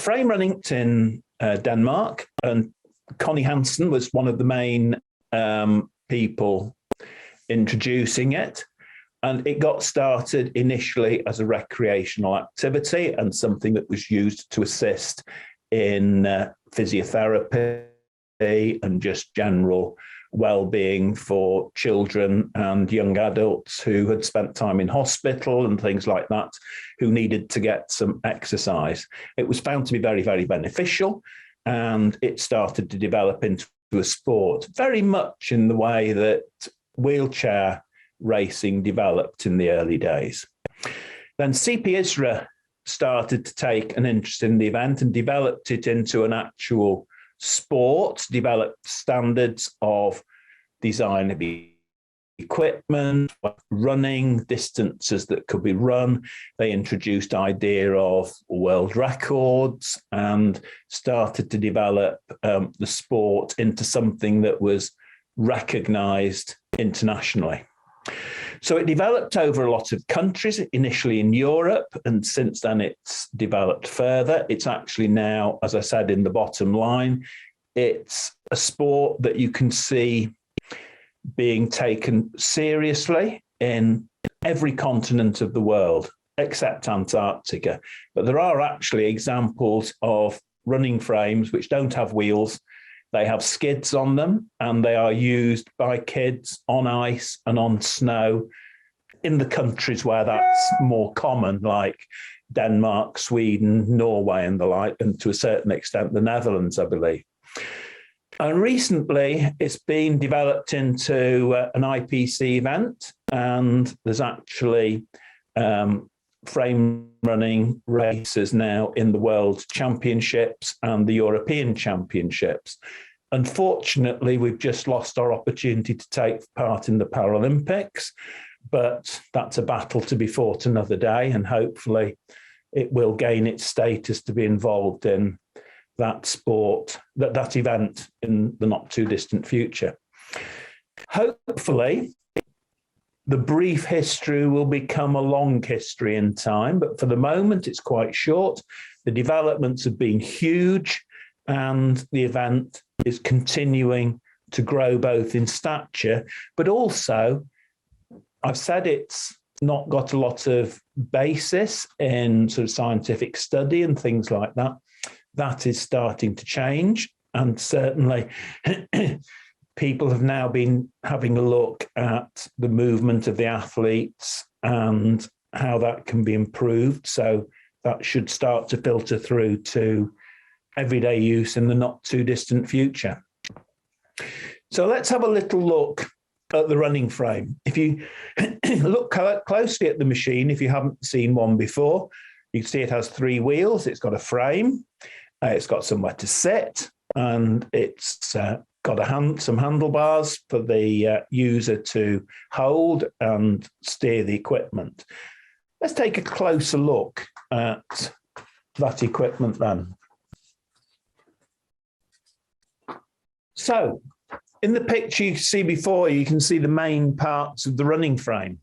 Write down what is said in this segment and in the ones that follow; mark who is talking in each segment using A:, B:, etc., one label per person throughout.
A: frame running in Denmark, and Connie Hansen was one of the main people introducing it. And it got started initially as a recreational activity and something that was used to assist in physiotherapy and just general well-being for children and young adults who had spent time in hospital and things like that, who needed to get some exercise. It was found to be very, very beneficial, and it started to develop into a sport, very much in the way that wheelchair racing developed in the early days. Then CP Isra started to take an interest in the event and developed it into an actual sport, developed standards of design of equipment, running, distances that could be run. They introduced idea of world records and started to develop the sport into something that was recognized internationally. So it developed over a lot of countries, initially in Europe, and since then it's developed further. It's actually now, as I said in the bottom line, it's a sport that you can see being taken seriously in every continent of the world, except Antarctica. But there are actually examples of running frames which don't have wheels. They have skids on them, and they are used by kids on ice and on snow in the countries where that's more common, like Denmark, Sweden, Norway, and the like, and to a certain extent, the Netherlands, I believe. And recently, it's been developed into an IPC event, and there's actually frame running races now in the World Championships and the European Championships. Unfortunately, we've just lost our opportunity to take part in the Paralympics, but that's a battle to be fought another day, and hopefully it will gain its status to be involved in that sport, that event in the not too distant future. Hopefully, the brief history will become a long history in time, but for the moment, it's quite short. The developments have been huge, and the event is continuing to grow both in stature, but also, I've said it's not got a lot of basis in sort of scientific study and things like that. That is starting to change, and certainly people have now been having a look at the movement of the athletes and how that can be improved. So that should start to filter through to everyday use in the not too distant future. So let's have a little look at the running frame. If you look closely at the machine, if you haven't seen one before, you can see it has 3 wheels. It's got a frame, it's got somewhere to sit, and it's got some handlebars for the user to hold and steer the equipment. Let's take a closer look at that equipment then. So in the picture you see before, you can see the main parts of the running frame.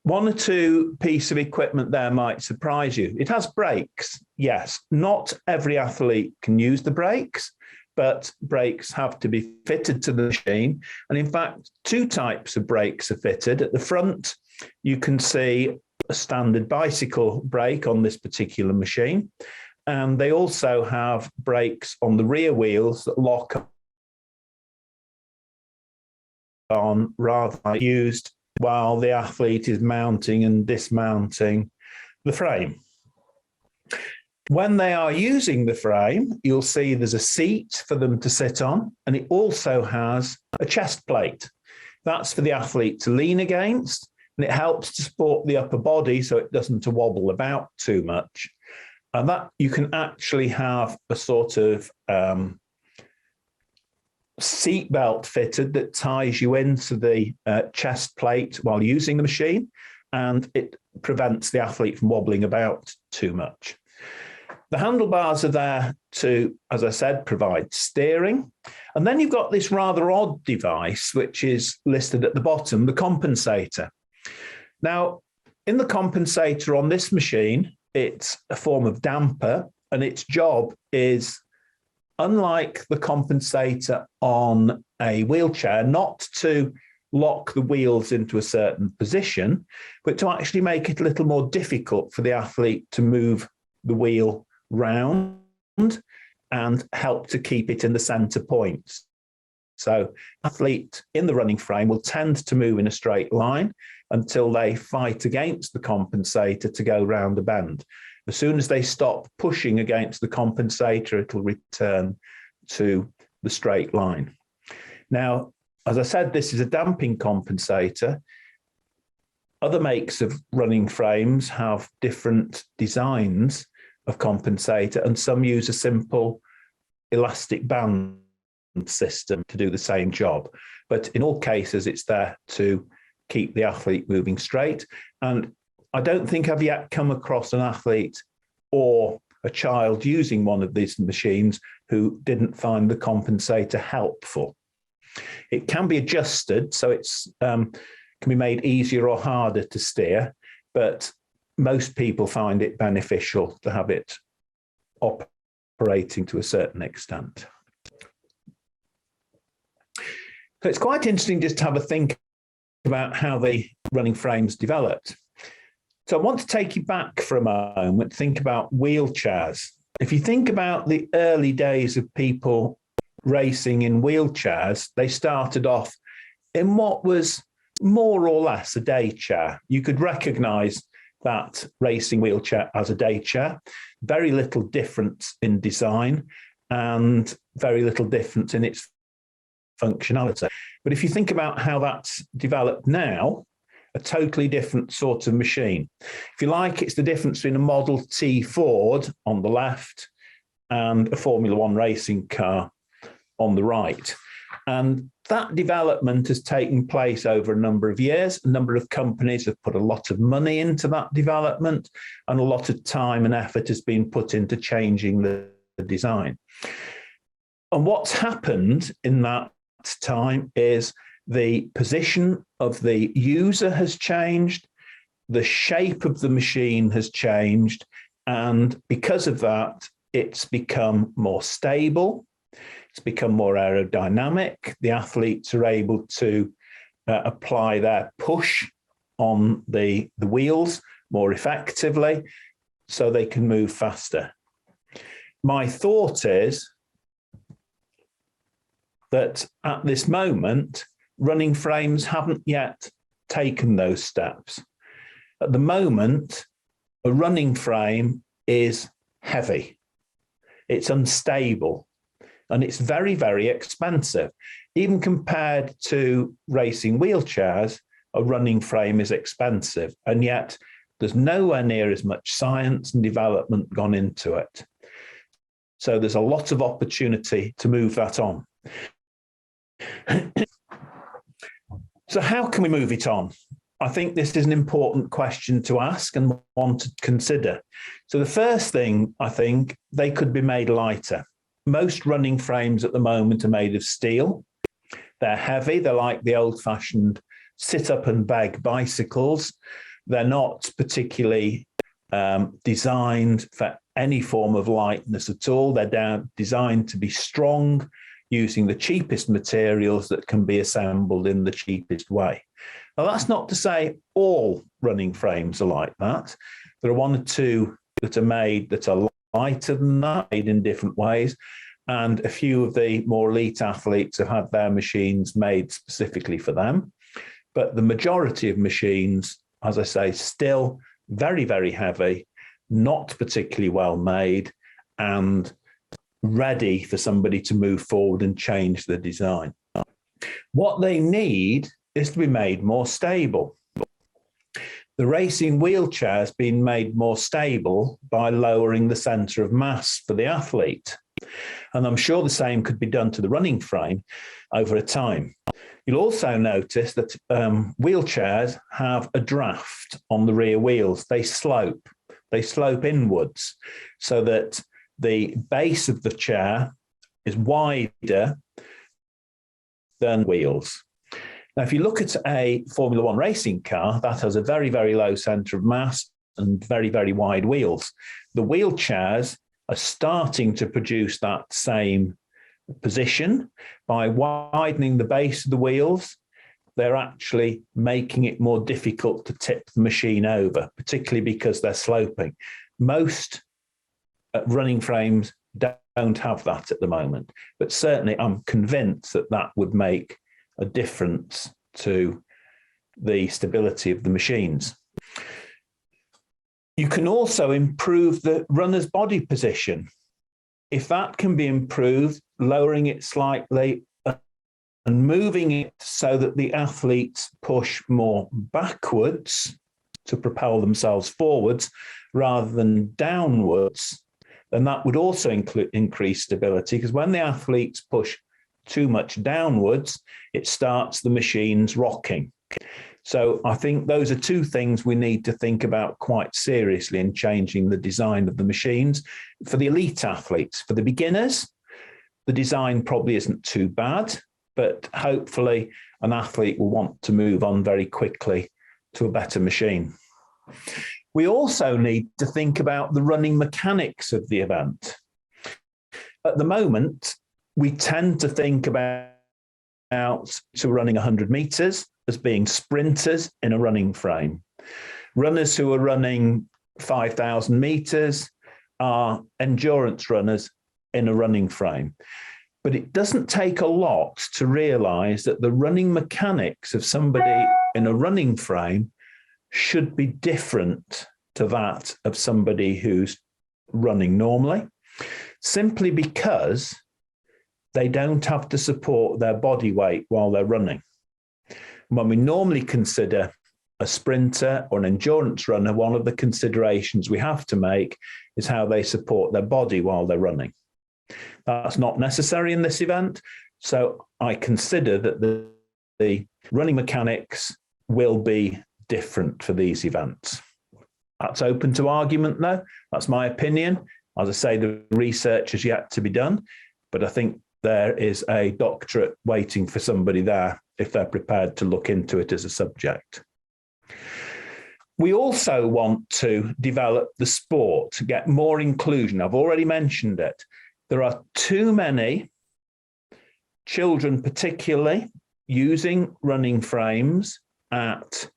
A: One or two pieces of equipment there might surprise you. It has brakes, yes. Not every athlete can use the brakes, but brakes have to be fitted to the machine. And in fact, 2 types of brakes are fitted. At the front, you can see a standard bicycle brake on this particular machine. And they also have brakes on the rear wheels that lock on rather than used while the athlete is mounting and dismounting the frame. When they are using the frame, you'll see there's a seat for them to sit on, and it also has a chest plate. That's for the athlete to lean against, and it helps to support the upper body so it doesn't wobble about too much. And that you can actually have a sort of seat belt fitted that ties you into the chest plate while using the machine, and it prevents the athlete from wobbling about too much. The handlebars are there to, as I said, provide steering. And then you've got this rather odd device, which is listed at the bottom, the compensator. Now, in the compensator on this machine, it's a form of damper, and its job is, unlike the compensator on a wheelchair, not to lock the wheels into a certain position, but to actually make it a little more difficult for the athlete to move the wheel round and help to keep it in the center points. So athlete in the running frame will tend to move in a straight line until they fight against the compensator to go round a bend. As soon as they stop pushing against the compensator, it'll return to the straight line. Now, as I said, this is a damping compensator. Other makes of running frames have different designs of compensator, and some use a simple elastic band system to do the same job. But in all cases, it's there to keep the athlete moving straight. And I don't think I've yet come across an athlete or a child using one of these machines who didn't find the compensator helpful. It can be adjusted, so it's can be made easier or harder to steer, but most people find it beneficial to have it operating to a certain extent. So it's quite interesting just to have a think about how the running frames developed. So I want to take you back for a moment, think about wheelchairs. If you think about the early days of people racing in wheelchairs, they started off in what was more or less a day chair. You could recognize that racing wheelchair as a day chair, very little difference in design and very little difference in its functionality. But if you think about how that's developed now, a totally different sort of machine. If you like, it's the difference between a Model T Ford on the left and a Formula One racing car on the right. And that development has taken place over a number of years. A number of companies have put a lot of money into that development, and a lot of time and effort has been put into changing the design. And what's happened in that time is the position of the user has changed, the shape of the machine has changed, and because of that, it's become more stable, it's become more aerodynamic. The athletes are able to apply their push on the wheels more effectively, so they can move faster. My thought is that at this moment, running frames haven't yet taken those steps. At the moment, a running frame is heavy, it's unstable, and it's very, very expensive. Even compared to racing wheelchairs, a running frame is expensive, and yet there's nowhere near as much science and development gone into it. So there's a lot of opportunity to move that on. So how can we move it on? I think this is an important question to ask and one to consider. So the first thing, I think, they could be made lighter. Most running frames at the moment are made of steel. They're heavy. They're like the old-fashioned sit-up and beg bicycles. They're not particularly designed for any form of lightness at all. They're designed to be strong, using the cheapest materials that can be assembled in the cheapest way. Now, that's not to say all running frames are like that. There are one or two that are made that are lighter than that, made in different ways. And a few of the more elite athletes have had their machines made specifically for them. But the majority of machines, as I say, still very, very heavy, not particularly well made, and ready for somebody to move forward and change the design. What they need is to be made more stable. The racing wheelchair has been made more stable by lowering the center of mass for the athlete. And I'm sure the same could be done to the running frame over a time. You'll also notice that wheelchairs have a draft on the rear wheels. They slope inwards so that the base of the chair is wider than wheels. Now, if you look at a Formula One racing car, that has a very, very low center of mass and very, very wide wheels. The wheelchairs are starting to produce that same position by widening the base of the wheels. They're actually making it more difficult to tip the machine over, particularly because they're sloping. Most running frames don't have that at the moment, but certainly I'm convinced that that would make a difference to the stability of the machines. You can also improve the runner's body position. If that can be improved, lowering it slightly and moving it so that the athletes push more backwards to propel themselves forwards rather than downwards, then that would also increase stability, because when the athletes push too much downwards, it starts the machines rocking. So I think those are two things we need to think about quite seriously in changing the design of the machines. For the elite athletes, for the beginners, the design probably isn't too bad, but hopefully an athlete will want to move on very quickly to a better machine. We also need to think about the running mechanics of the event. At the moment, we tend to think about running 100 meters as being sprinters in a running frame. Runners who are running 5,000 meters are endurance runners in a running frame. But it doesn't take a lot to realize that the running mechanics of somebody in a running frame should be different to that of somebody who's running normally, simply because they don't have to support their body weight while they're running. When we normally consider a sprinter or an endurance runner, one of the considerations we have to make is how they support their body while they're running. That's not necessary in this event, so I consider that the running mechanics will be different for these events. That's open to argument, though. That's my opinion. As I say, the research is yet to be done, but I think there is a doctorate waiting for somebody there if they're prepared to look into it as a subject. We also want to develop the sport, to get more inclusion. I've already mentioned it. There are too many children, particularly, using running frames at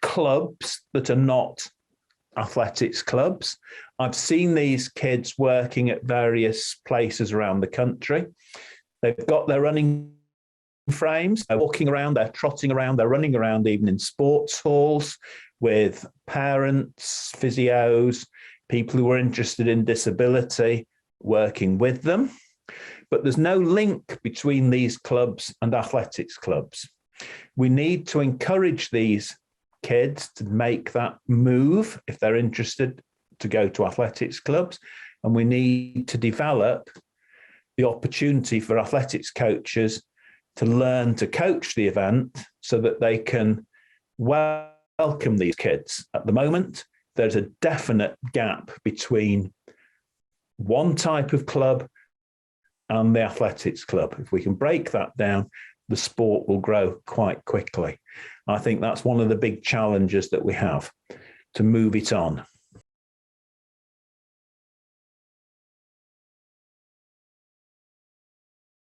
A: clubs that are not athletics clubs. I've seen these kids working at various places around the country. They've got their running frames, they're walking around, they're trotting around, they're running around even in sports halls with parents, physios, people who are interested in disability working with them. But there's no link between these clubs and athletics clubs. We need to encourage these kids to make that move if they're interested to go to athletics clubs, and we need to develop the opportunity for athletics coaches to learn to coach the event so that they can welcome these kids. At the moment, there's a definite gap between one type of club and the athletics club. If we can break that down, the sport will grow quite quickly. I think that's one of the big challenges that we have, to move it on.